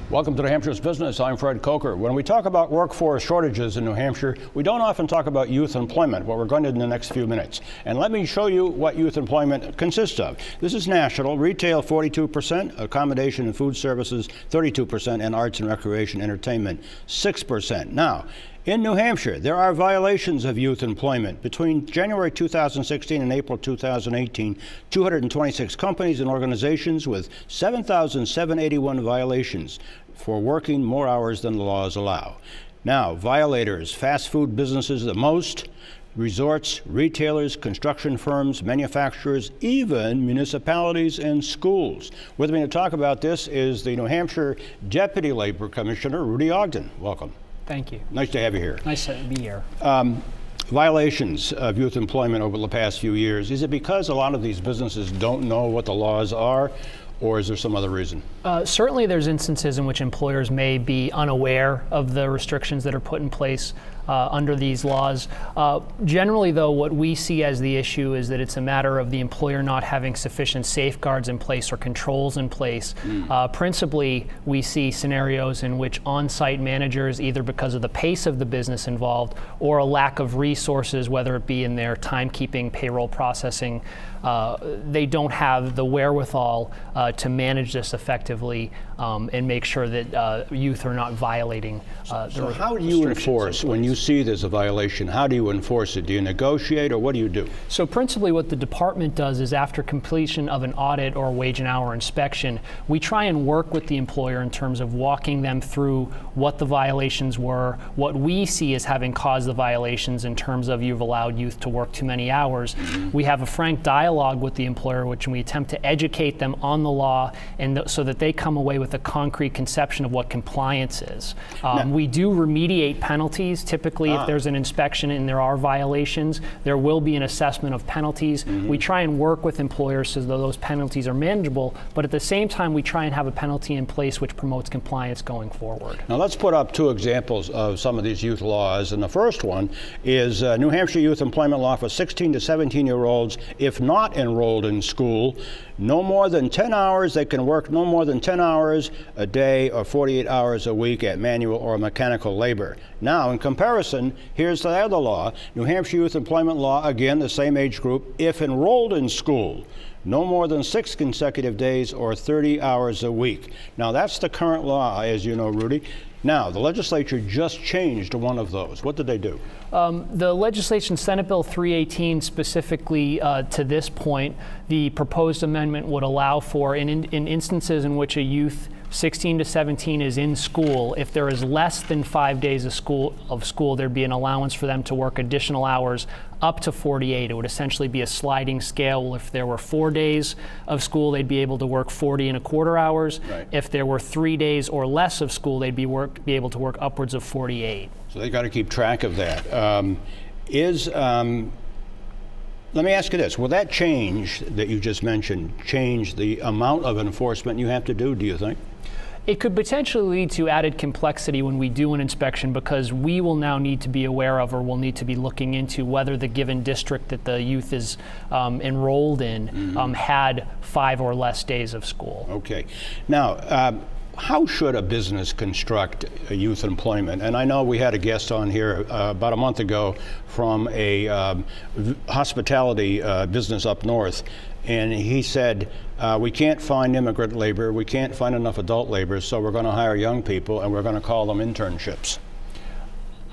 Welcome to New Hampshire's Business. I'm Fred Coker. When we talk about workforce shortages in New Hampshire, we don't often talk about youth employment, but we're going to in the next few minutes. And let me show you what youth employment consists of. This is national. Retail 42%, accommodation and food services 32%, and arts and recreation entertainment 6%. Now, in New Hampshire, there are violations of youth employment. Between January 2016 and April 2018, 226 companies and organizations with 7,781 violations for working more hours than the laws allow. Now, violators, fast food businesses the most, resorts, retailers, construction firms, manufacturers, even municipalities and schools. With me to talk about this is the New Hampshire Deputy Labor Commissioner, Rudy Ogden. Welcome. Thank you. Nice to have you here. Nice to be here. Violations of youth employment over the past few years, is it because a lot of these businesses don't know what the laws are, or is there some other reason? Certainly there's instances in which employers may be unaware of the restrictions that are put in place under these laws. Generally, though, what we see as the issue is that it's a matter of the employer not having sufficient safeguards in place or controls in place. Principally, we see scenarios in which on-site managers, either because of the pace of the business involved or a lack of resources, whether it be in their timekeeping, payroll processing, they don't have the wherewithal to manage this effectively and make sure that youth are not violating So how do you enforce, when you see there's a violation, how do you enforce it? Do you negotiate, or what do you do? So principally what the department does is, after completion of an audit or wage and hour inspection, we try and work with the employer in terms of walking them through what the violations were, what we see as having caused the violations in terms of you've allowed youth to work too many hours. We have a frank dialogue with the employer, which we attempt to educate them on the law, and so that they come away with a concrete conception of what compliance is. We do remediate penalties. Typically, if there's an inspection and there are violations, there will be an assessment of penalties. We try and work with employers so that those penalties are manageable, but at the same time, we try and have a penalty in place which promotes compliance going forward. Now let's put up two examples of some of these youth laws, and the first one is New Hampshire Youth Employment Law for 16 to 17-year-olds. If not enrolled in school, no more than 10 hours, they can work no more than 10 hours a day or 48 hours a week at manual or mechanical labor. Now, in comparison, here's the other law, New Hampshire Youth Employment Law, again, the same age group, if enrolled in school, no more than 6 consecutive days or 30 hours a week. Now, that's the current law, as you know, Rudy. Now, the legislature just changed one of those. What did they do? The legislation, Senate Bill 318, specifically to this point, the proposed amendment would allow for, in instances in which a youth 16 to 17 is in school, if there is less than 5 days of school, there'd be an allowance for them to work additional hours up to 48. It would essentially be a sliding scale. If there were 4 days of school, they'd be able to work 40.25 hours. Right. If there were 3 days or less of school, they'd be able to work upwards of 48. So they got to keep track of that. Let me ask you this, will that change that you just mentioned change the amount of enforcement you have to do you think? It could potentially lead to added complexity when we do an inspection, because we will now need to be aware of, or will need to be looking into, whether the given district that the youth is enrolled in had 5 or less days of school. Okay. Now, how should a business construct youth employment? And I know we had a guest on here about a month ago from a hospitality business up north, and he said, we can't find immigrant labor, we can't find enough adult labor, so we're going to hire young people and we're going to call them internships.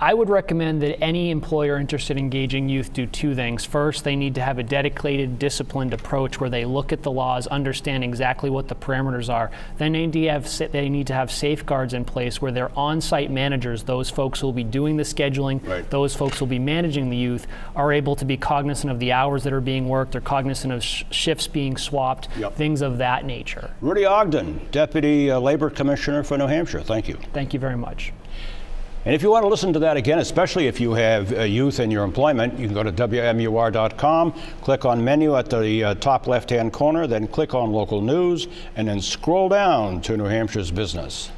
I would recommend that any employer interested in engaging youth do 2 things. First, they need to have a dedicated, disciplined approach where they look at the laws, understand exactly what the parameters are. Then they need to have safeguards in place where their on-site managers, those folks who will be doing the scheduling, right, those folks who will be managing the youth, are able to be cognizant of the hours that are being worked, they're cognizant of shifts being swapped, things of that nature. Rudy Ogden, Deputy Labor Commissioner for New Hampshire. Thank you. Thank you very much. And if you want to listen to that again, especially if you have youth in your employment, you can go to WMUR.com, click on menu at the top left-hand corner, then click on local news, and then scroll down to New Hampshire's Business.